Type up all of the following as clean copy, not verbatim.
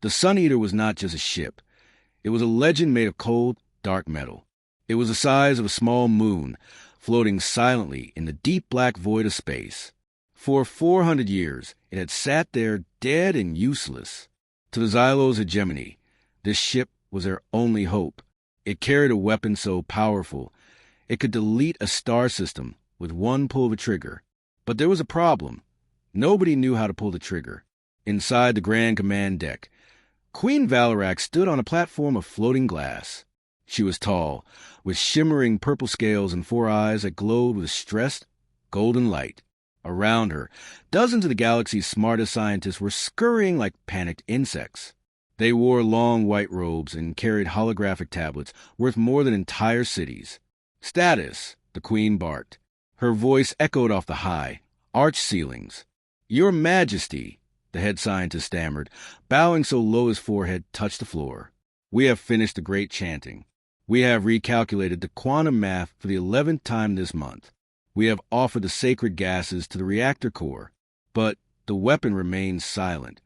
The Sun Eater was not just a ship. It was a legend made of cold, dark metal. It was the size of a small moon, floating silently in the deep black void of space. For 400 years, it had sat there dead and useless. To the Xylos Hegemony, this ship was their only hope. It carried a weapon so powerful, it could delete a star system with one pull of a trigger. But there was a problem. Nobody knew how to pull the trigger. Inside the Grand Command deck, Queen Valarax stood on a platform of floating glass. She was tall, with shimmering purple scales and 4 eyes that glowed with stressed, golden light. Around her, dozens of the galaxy's smartest scientists were scurrying like panicked insects. They wore long white robes and carried holographic tablets worth more than entire cities. "Status," the Queen barked. Her voice echoed off the high, arched ceilings. "Your Majesty," the head scientist stammered, bowing so low his forehead touched the floor. "We have finished the great chanting. We have recalculated the quantum math for the 11th time this month. We have offered the sacred gases to the reactor core, but the weapon remains silent."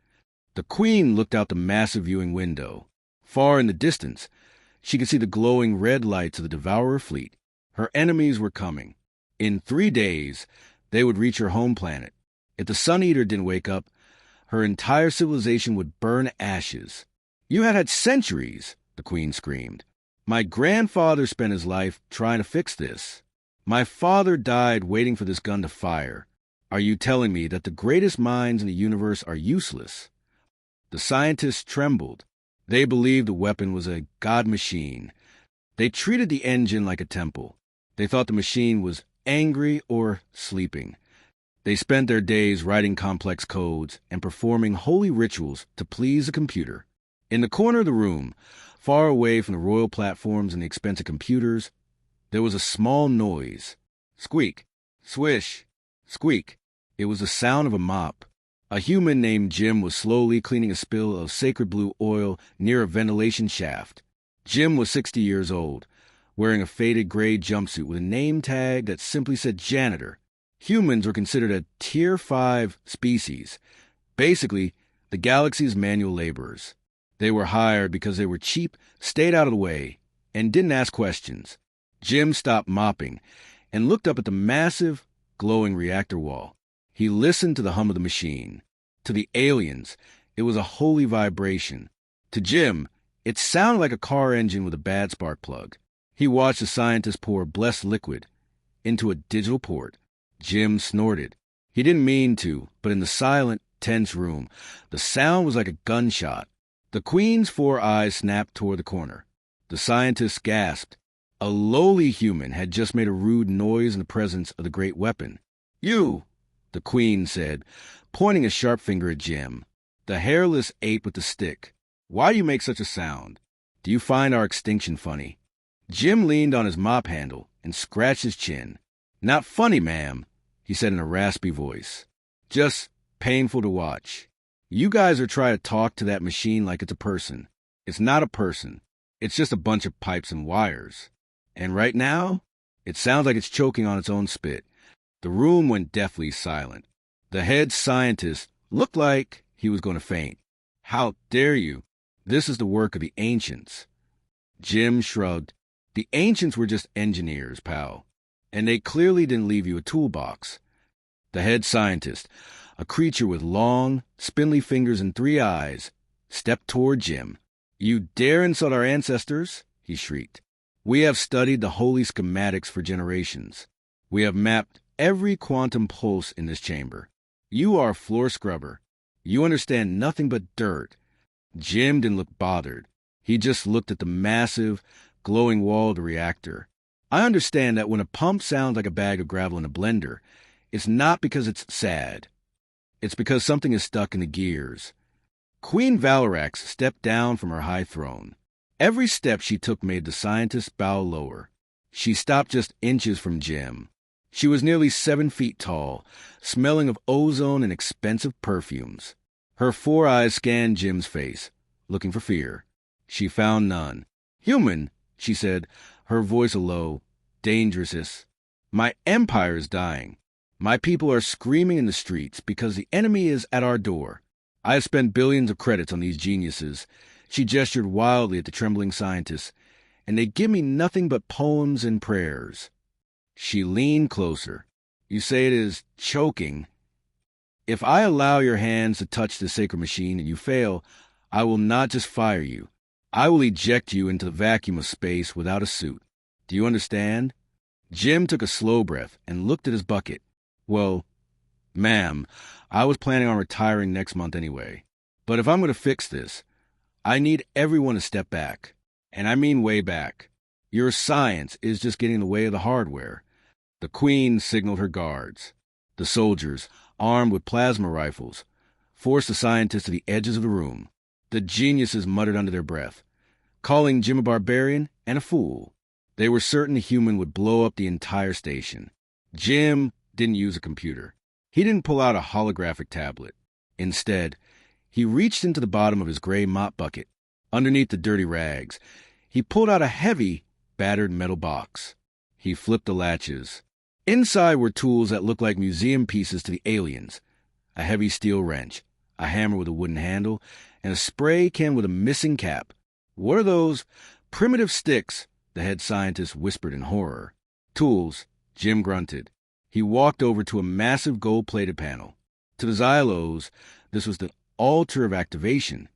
The Queen looked out the massive viewing window. Far in the distance, she could see the glowing red lights of the Devourer fleet. Her enemies were coming. In 3 days, they would reach her home planet. If the Sun Eater didn't wake up, her entire civilization would burn ashes. "You had centuries," the Queen screamed. "My grandfather spent his life trying to fix this. My father died waiting for this gun to fire. Are you telling me that the greatest minds in the universe are useless?" The scientists trembled. They believed the weapon was a god machine. They treated the engine like a temple. They thought the machine was angry or sleeping. They spent their days writing complex codes and performing holy rituals to please the computer. In the corner of the room, far away from the royal platforms and the expensive computers, there was a small noise. Squeak, swish, squeak. It was the sound of a mop. A human named Jim was slowly cleaning a spill of sacred blue oil near a ventilation shaft. Jim was 60 years old, wearing a faded gray jumpsuit with a name tag that simply said Janitor. Humans were considered a Tier 5 species, basically the galaxy's manual laborers. They were hired because they were cheap, stayed out of the way, and didn't ask questions. Jim stopped mopping and looked up at the massive, glowing reactor wall. He listened to the hum of the machine. To the aliens, it was a holy vibration. To Jim, it sounded like a car engine with a bad spark plug. He watched the scientists pour blessed liquid into a digital port. Jim snorted. He didn't mean to, but in the silent, tense room, the sound was like a gunshot. The Queen's 4 eyes snapped toward the corner. The scientists gasped. A lowly human had just made a rude noise in the presence of the great weapon. "You!" the Queen said, pointing a sharp finger at Jim. "The hairless ape with the stick. Why do you make such a sound? Do you find our extinction funny?" Jim leaned on his mop handle and scratched his chin. "Not funny, ma'am," he said in a raspy voice. "Just painful to watch. You guys are trying to talk to that machine like it's a person. It's not a person. It's just a bunch of pipes and wires. And right now, it sounds like it's choking on its own spit." The room went deathly silent. The head scientist looked like he was going to faint. "How dare you? This is the work of the ancients." Jim shrugged. "The ancients were just engineers, pal. And they clearly didn't leave you a toolbox." The head scientist, a creature with long, spindly fingers and 3 eyes, stepped toward Jim. "You dare insult our ancestors?" he shrieked. "We have studied the holy schematics for generations. We have mapped every quantum pulse in this chamber. You are a floor scrubber. You understand nothing but dirt." Jim didn't look bothered. He just looked at the massive, glowing wall of the reactor. "I understand that when a pump sounds like a bag of gravel in a blender, it's not because it's sad. It's because something is stuck in the gears." Queen Valarax stepped down from her high throne. Every step she took made the scientist bow lower. She stopped just inches from Jim. She was nearly 7 feet tall, smelling of ozone and expensive perfumes. Her 4 eyes scanned Jim's face, looking for fear. She found none. "Human," she said, her voice a low, dangerous hiss. "My empire is dying. My people are screaming in the streets because the enemy is at our door. I have spent billions of credits on these geniuses. She gestured wildly at the trembling scientists, and they give me nothing but poems and prayers. She leaned closer. You say it is choking. If I allow your hands to touch the sacred machine and you fail, I will not just fire you. I will eject you into the vacuum of space without a suit. Do you understand? Jim took a slow breath and looked at his bucket. Well, ma'am, I was planning on retiring next month anyway. But if I'm going to fix this, I need everyone to step back. And I mean way back. Your science is just getting in the way of the hardware. The Queen signaled her guards. The soldiers, armed with plasma rifles, forced the scientists to the edges of the room. The geniuses muttered under their breath, calling Jim a barbarian and a fool. They were certain the human would blow up the entire station. Jim didn't use a computer. He didn't pull out a holographic tablet. Instead, he reached into the bottom of his gray mop bucket. Underneath the dirty rags, he pulled out a heavy, battered metal box. He flipped the latches. Inside were tools that looked like museum pieces to the aliens. A heavy steel wrench, a hammer with a wooden handle, and a spray can with a missing cap. What are those? Primitive sticks, the head scientist whispered in horror. Tools, Jim grunted. He walked over to a massive gold-plated panel. To the Xylos, this was the altar of activation.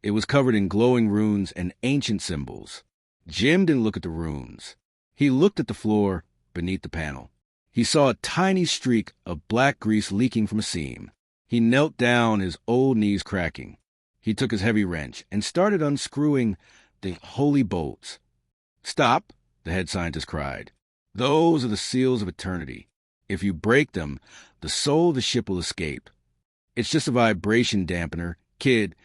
It was covered in glowing runes and ancient symbols. Jim didn't look at the runes. He looked at the floor beneath the panel. He saw a tiny streak of black grease leaking from a seam. He knelt down, his old knees cracking. He took his heavy wrench and started unscrewing the holy bolts. Stop, the head scientist cried. Those are the seals of eternity. If you break them, the soul of the ship will escape. It's just a vibration dampener, kid,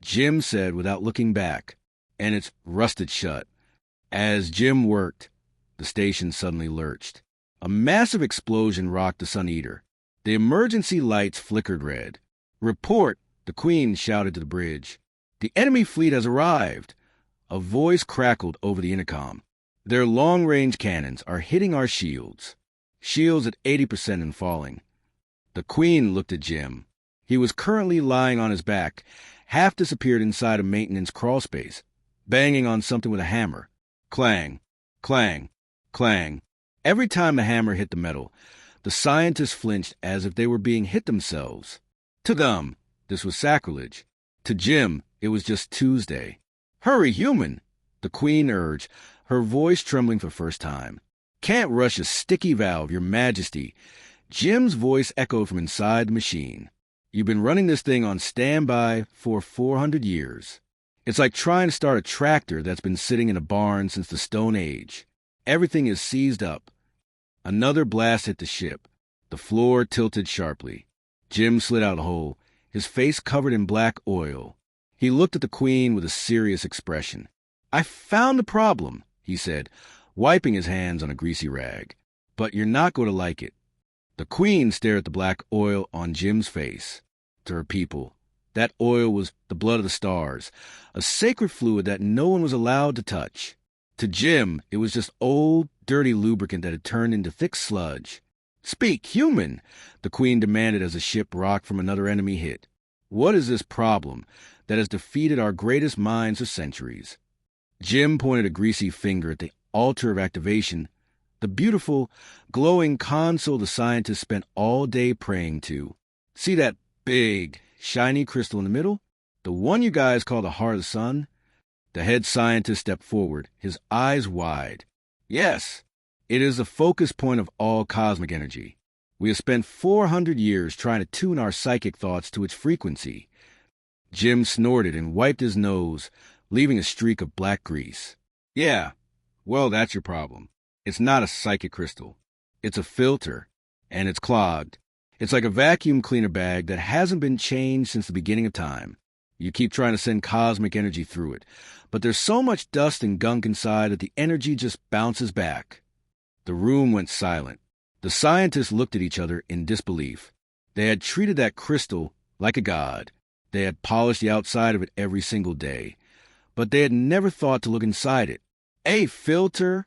Jim said without looking back, and it's rusted shut. As Jim worked, the station suddenly lurched. A massive explosion rocked the Sun Eater. The emergency lights flickered red. Report, the Queen shouted to the bridge. The enemy fleet has arrived. A voice crackled over the intercom. Their long-range cannons are hitting our shields. Shields at 80% and falling. The Queen looked at Jim. He was currently lying on his back, half disappeared inside a maintenance crawl space, banging on something with a hammer. Clang, clang, clang. Every time the hammer hit the metal, the scientists flinched as if they were being hit themselves. To them, this was sacrilege. To Jim, it was just Tuesday. Hurry, human, the Queen urged, her voice trembling for the first time. Can't rush a sticky valve, Your Majesty. Jim's voice echoed from inside the machine. You've been running this thing on standby for 400 years. It's like trying to start a tractor that's been sitting in a barn since the Stone Age. Everything is seized up. Another blast hit the ship. The floor tilted sharply. Jim slid out a hole, his face covered in black oil. He looked at the Queen with a serious expression. I found the problem, he said, wiping his hands on a greasy rag. But you're not going to like it. The Queen stared at the black oil on Jim's face. To her people, that oil was the blood of the stars, a sacred fluid that no one was allowed to touch. To Jim, it was just old, dirty lubricant that had turned into thick sludge. Speak, human, the Queen demanded as the ship rocked from another enemy hit. What is this problem that has defeated our greatest minds for centuries? Jim pointed a greasy finger at the altar of activation, the beautiful, glowing console the scientists spent all day praying to. See that big, shiny crystal in the middle? The one you guys call the heart of the sun? The head scientist stepped forward, his eyes wide. Yes, it is the focus point of all cosmic energy. We have spent 400 years trying to tune our psychic thoughts to its frequency. Jim snorted and wiped his nose, leaving a streak of black grease. Yeah, well, that's your problem. It's not a psychic crystal. It's a filter, and it's clogged. It's like a vacuum cleaner bag that hasn't been changed since the beginning of time. You keep trying to send cosmic energy through it, but there's so much dust and gunk inside that the energy just bounces back. The room went silent. The scientists looked at each other in disbelief. They had treated that crystal like a god. They had polished the outside of it every single day, but they had never thought to look inside it. A filter?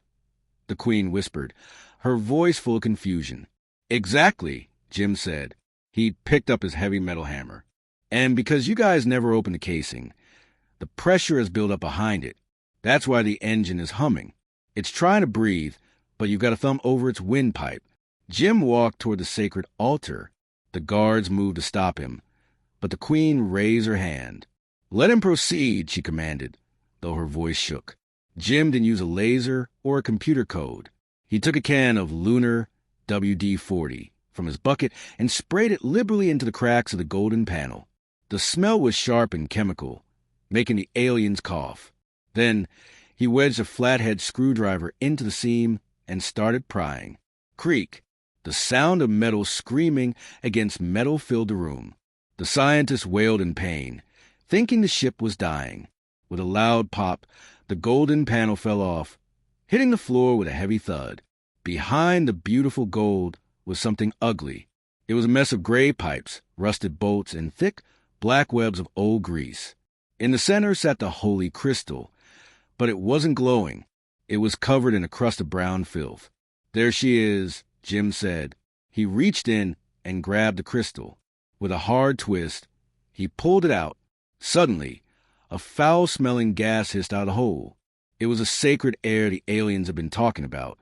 The Queen whispered, her voice full of confusion. Exactly, Jim said. He picked up his heavy metal hammer. And because you guys never opened the casing, the pressure has built up behind it. That's why the engine is humming. It's trying to breathe, but you've got to thumb over its windpipe. Jim walked toward the sacred altar. The guards moved to stop him, but the Queen raised her hand. "Let him proceed," she commanded, though her voice shook. Jim didn't use a laser or a computer code. He took a can of lunar WD-40 from his bucket and sprayed it liberally into the cracks of the golden panel. The smell was sharp and chemical, making the aliens cough. Then he wedged a flathead screwdriver into the seam and started prying. Creak! The sound of metal screaming against metal filled the room. The scientist wailed in pain, thinking the ship was dying. With a loud pop, the golden panel fell off, hitting the floor with a heavy thud. Behind the beautiful gold was something ugly. It was a mess of gray pipes, rusted bolts, and thick, black webs of old grease. In the center sat the holy crystal, but it wasn't glowing. It was covered in a crust of brown filth. "There she is," Jim said. He reached in and grabbed the crystal. With a hard twist, he pulled it out. Suddenly, a foul-smelling gas hissed out of the hole. It was the sacred air the aliens had been talking about,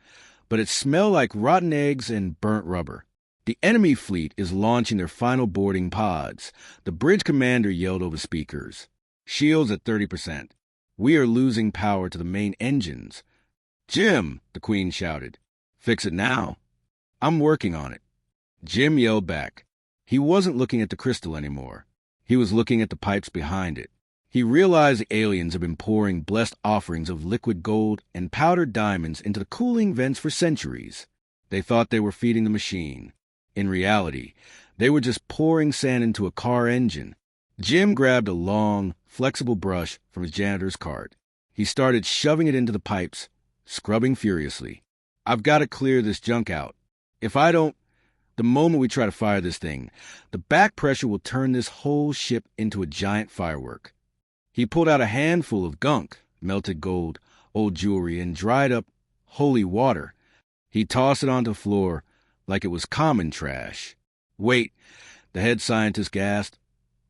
but it smelled like rotten eggs and burnt rubber. "The enemy fleet is launching their final boarding pods," the bridge commander yelled over speakers. "Shields at 30%. We are losing power to the main engines." "Jim," the Queen shouted. "Fix it now." "I'm working on it." Jim yelled back. He wasn't looking at the crystal anymore. He was looking at the pipes behind it. He realized the aliens had been pouring blessed offerings of liquid gold and powdered diamonds into the cooling vents for centuries. They thought they were feeding the machine. In reality, they were just pouring sand into a car engine. Jim grabbed a long, flexible brush from his janitor's cart. He started shoving it into the pipes, scrubbing furiously. "I've got to clear this junk out. If I don't, the moment we try to fire this thing, the back pressure will turn this whole ship into a giant firework." He pulled out a handful of gunk, melted gold, old jewelry, and dried up holy water. He tossed it onto the floor like it was common trash. "Wait," the head scientist gasped,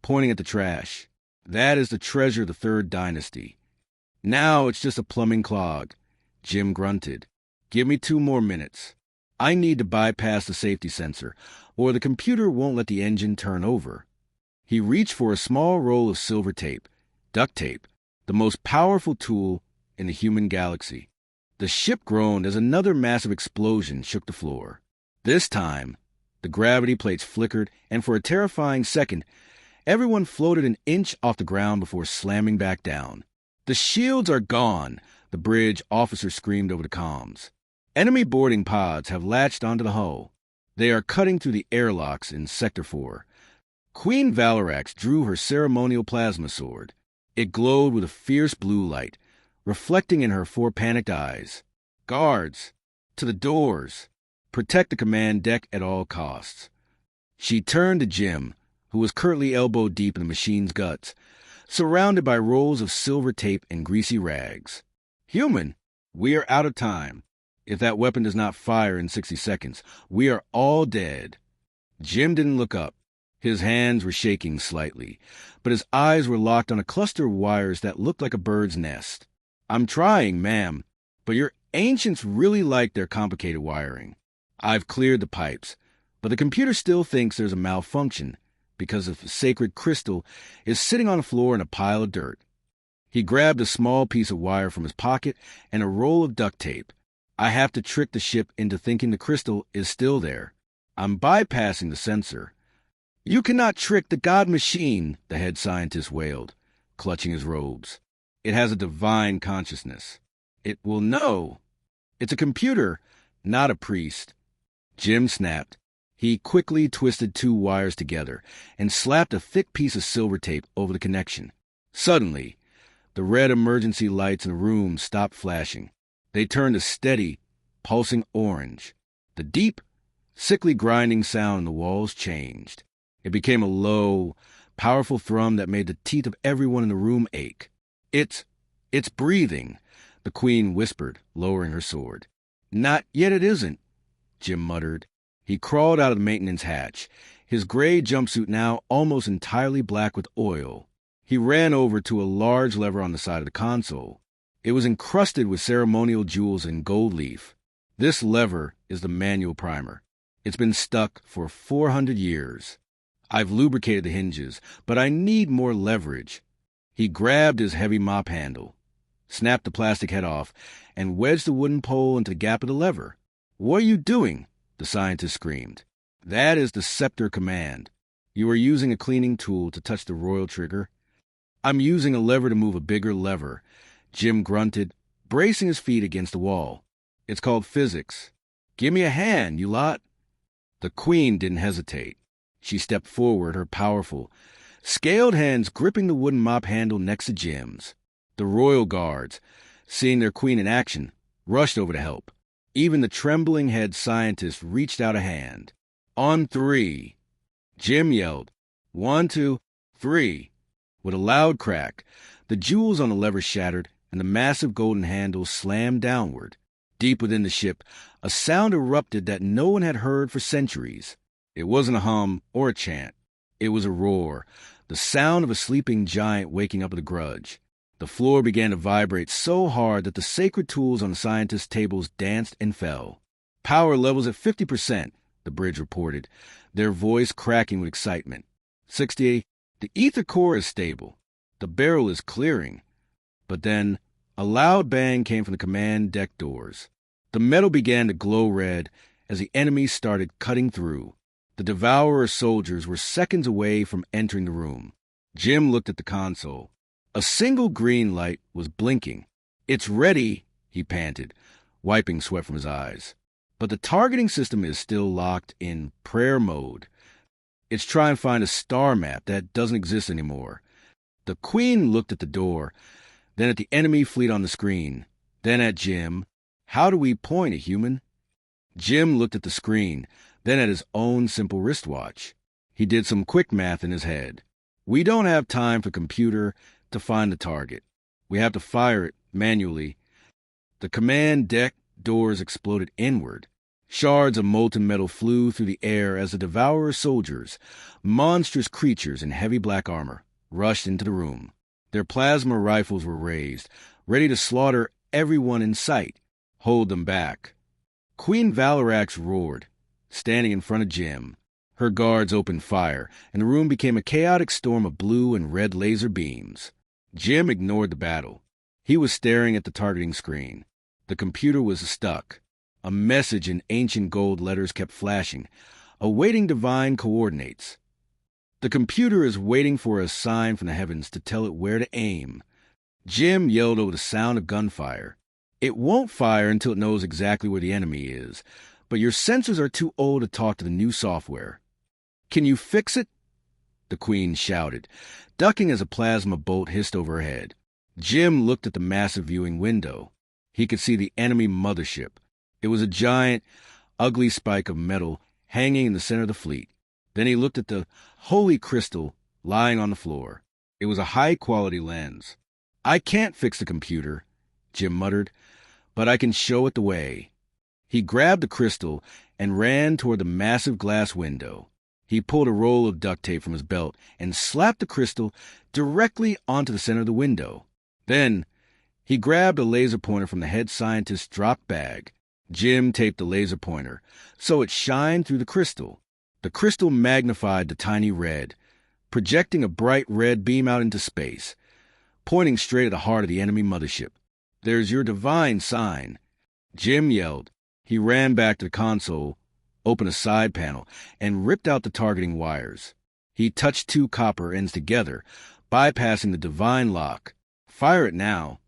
pointing at the trash. "That is the treasure of the Third Dynasty." "Now it's just a plumbing clog," Jim grunted. "Give me 2 more minutes. I need to bypass the safety sensor, or the computer won't let the engine turn over." He reached for a small roll of silver tape, duct tape, the most powerful tool in the human galaxy. The ship groaned as another massive explosion shook the floor. This time, the gravity plates flickered, and for a terrifying second, everyone floated an inch off the ground before slamming back down. "The shields are gone," the bridge officer screamed over the comms. "Enemy boarding pods have latched onto the hull. They are cutting through the airlocks in Sector 4. Queen Valarax drew her ceremonial plasma sword. It glowed with a fierce blue light, reflecting in her 4 panicked eyes. "Guards, to the doors. Protect the command deck at all costs." She turned to Jim, who was currently elbow deep in the machine's guts, surrounded by rolls of silver tape and greasy rags. "Human, we are out of time. If that weapon does not fire in 60 seconds, we are all dead." Jim didn't look up. His hands were shaking slightly, but his eyes were locked on a cluster of wires that looked like a bird's nest. "I'm trying, ma'am, but your ancients really like their complicated wiring. I've cleared the pipes, but the computer still thinks there's a malfunction because the sacred crystal is sitting on the floor in a pile of dirt." He grabbed a small piece of wire from his pocket and a roll of duct tape. "I have to trick the ship into thinking the crystal is still there. I'm bypassing the sensor." "You cannot trick the God machine," the head scientist wailed, clutching his robes. "It has a divine consciousness. It will know. It's a computer, not a priest." Jim snapped. He quickly twisted 2 wires together and slapped a thick piece of silver tape over the connection. Suddenly, the red emergency lights in the room stopped flashing. They turned a steady, pulsing orange. The deep, sickly grinding sound in the walls changed. It became a low, powerful thrum that made the teeth of everyone in the room ache. It's breathing," the Queen whispered, lowering her sword. "Not yet it isn't," Jim muttered. He crawled out of the maintenance hatch, his gray jumpsuit now almost entirely black with oil. He ran over to a large lever on the side of the console. It was encrusted with ceremonial jewels and gold leaf. This lever is the manual primer. It's been stuck for 400 years. I've lubricated the hinges, but I need more leverage. He grabbed his heavy mop handle, snapped the plastic head off, and wedged the wooden pole into the gap of the lever. "What are you doing?" the scientist screamed. "That is the scepter command. You are using a cleaning tool to touch the royal trigger." "I'm using a lever to move a bigger lever," Jim grunted, bracing his feet against the wall. "It's called physics. Give me a hand, you lot." The queen didn't hesitate. She stepped forward, her powerful, scaled hands gripping the wooden mop handle next to Jim's. The royal guards, seeing their queen in action, rushed over to help. Even the trembling head scientist reached out a hand. "On 3. Jim yelled, 1, 2, 3. With a loud crack, the jewels on the lever shattered and the massive golden handle slammed downward. Deep within the ship, a sound erupted that no one had heard for centuries. It wasn't a hum or a chant. It was a roar, the sound of a sleeping giant waking up with a grudge. The floor began to vibrate so hard that the sacred tools on the scientists' tables danced and fell. "Power levels at 50%, the bridge reported, their voice cracking with excitement. 60, the ether core is stable. The barrel is clearing." But then, a loud bang came from the command deck doors. The metal began to glow red as the enemies started cutting through. The Devourer soldiers were seconds away from entering the room. Jim looked at the console. A single green light was blinking. "It's ready," he panted, wiping sweat from his eyes. But the targeting system is still locked in prayer mode. It's trying to find a star map that doesn't exist anymore. The queen looked at the door, then at the enemy fleet on the screen, then at Jim. "How do we point a human?" Jim looked at the screen, then at his own simple wristwatch. He did some quick math in his head. "We don't have time for computer to find the target. We have to fire it manually." The command deck doors exploded inward. Shards of molten metal flew through the air as the Devourer soldiers, monstrous creatures in heavy black armor, rushed into the room. Their plasma rifles were raised, ready to slaughter everyone in sight. "Hold them back." Queen Valarax roared, standing in front of Jim. Her guards opened fire, and the room became a chaotic storm of blue and red laser beams. Jim ignored the battle. He was staring at the targeting screen. The computer was stuck. A message in ancient gold letters kept flashing, awaiting divine coordinates. "The computer is waiting for a sign from the heavens to tell it where to aim." Jim yelled over the sound of gunfire. "It won't fire until it knows exactly where the enemy is, but your sensors are too old to talk to the new software." "Can you fix it?" the queen shouted, ducking as a plasma bolt hissed over her head. Jim looked at the massive viewing window. He could see the enemy mothership. It was a giant, ugly spike of metal hanging in the center of the fleet. Then he looked at the holy crystal lying on the floor. It was a high-quality lens. "I can't fix the computer," Jim muttered, "but I can show it the way." He grabbed the crystal and ran toward the massive glass window. He pulled a roll of duct tape from his belt and slapped the crystal directly onto the center of the window. Then he grabbed a laser pointer from the head scientist's drop bag. Jim taped the laser pointer so it shined through the crystal. The crystal magnified the tiny red, projecting a bright red beam out into space, pointing straight at the heart of the enemy mothership. "There's your divine sign," Jim yelled. He ran back to the console, opened a side panel, and ripped out the targeting wires. He touched 2 copper ends together, bypassing the divine lock. "Fire it now,"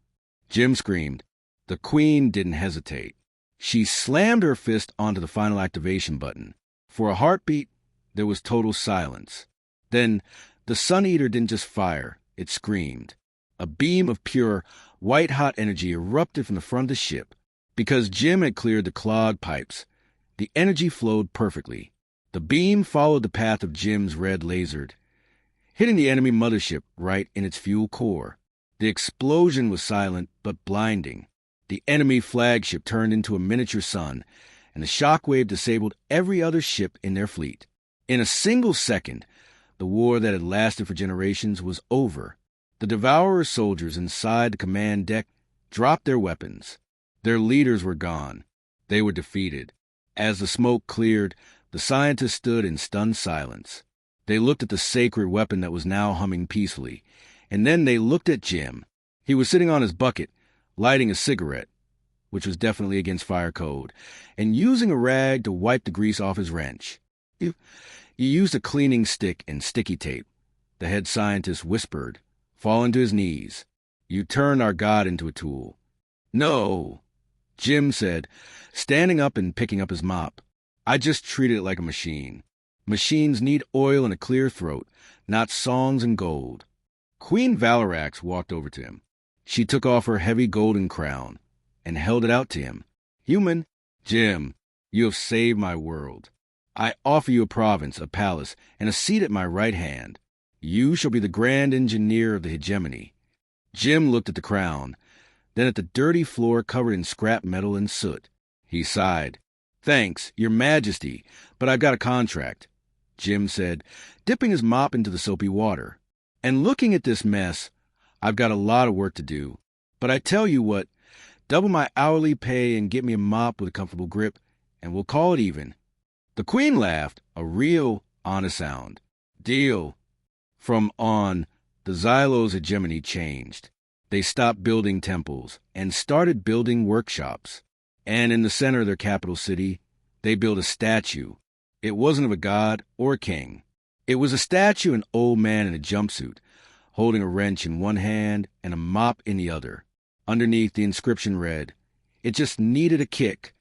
Jim screamed. The queen didn't hesitate. She slammed her fist onto the final activation button. For a heartbeat, there was total silence. Then, the Sun Eater didn't just fire, it screamed. A beam of pure, white-hot energy erupted from the front of the ship. Because Jim had cleared the clogged pipes, the energy flowed perfectly. The beam followed the path of Jim's red laser, hitting the enemy mothership right in its fuel core. The explosion was silent but blinding. The enemy flagship turned into a miniature sun, and the shockwave disabled every other ship in their fleet. In a single second, the war that had lasted for generations was over. The Devourer soldiers inside the command deck dropped their weapons. Their leaders were gone. They were defeated. As the smoke cleared, the scientists stood in stunned silence. They looked at the sacred weapon that was now humming peacefully, and then they looked at Jim. He was sitting on his bucket, lighting a cigarette, which was definitely against fire code, and using a rag to wipe the grease off his wrench. You used a cleaning stick and sticky tape, the head scientist whispered, falling to his knees. You turned our God into a tool. No, Jim said, standing up and picking up his mop. I just treated it like a machine. Machines need oil and a clear throat, not songs and gold. Queen Valarax walked over to him. She took off her heavy golden crown and held it out to him. Human, Jim, you have saved my world. I offer you a province, a palace, and a seat at my right hand. You shall be the grand engineer of the hegemony. Jim looked at the crown, then at the dirty floor covered in scrap metal and soot. He sighed. Thanks, your majesty, but I've got a contract, Jim said, dipping his mop into the soapy water. And looking at this mess, I've got a lot of work to do. But I tell you what, double my hourly pay and get me a mop with a comfortable grip, and we'll call it even. The Queen laughed, a real, honest sound. Deal. From on, the Xylos Hegemony changed. They stopped building temples and started building workshops. And in the center of their capital city, they built a statue. It wasn't of a god or a king. It was a statue of an old man in a jumpsuit, holding a wrench in one hand and a mop in the other. Underneath, the inscription read, "It just needed a kick.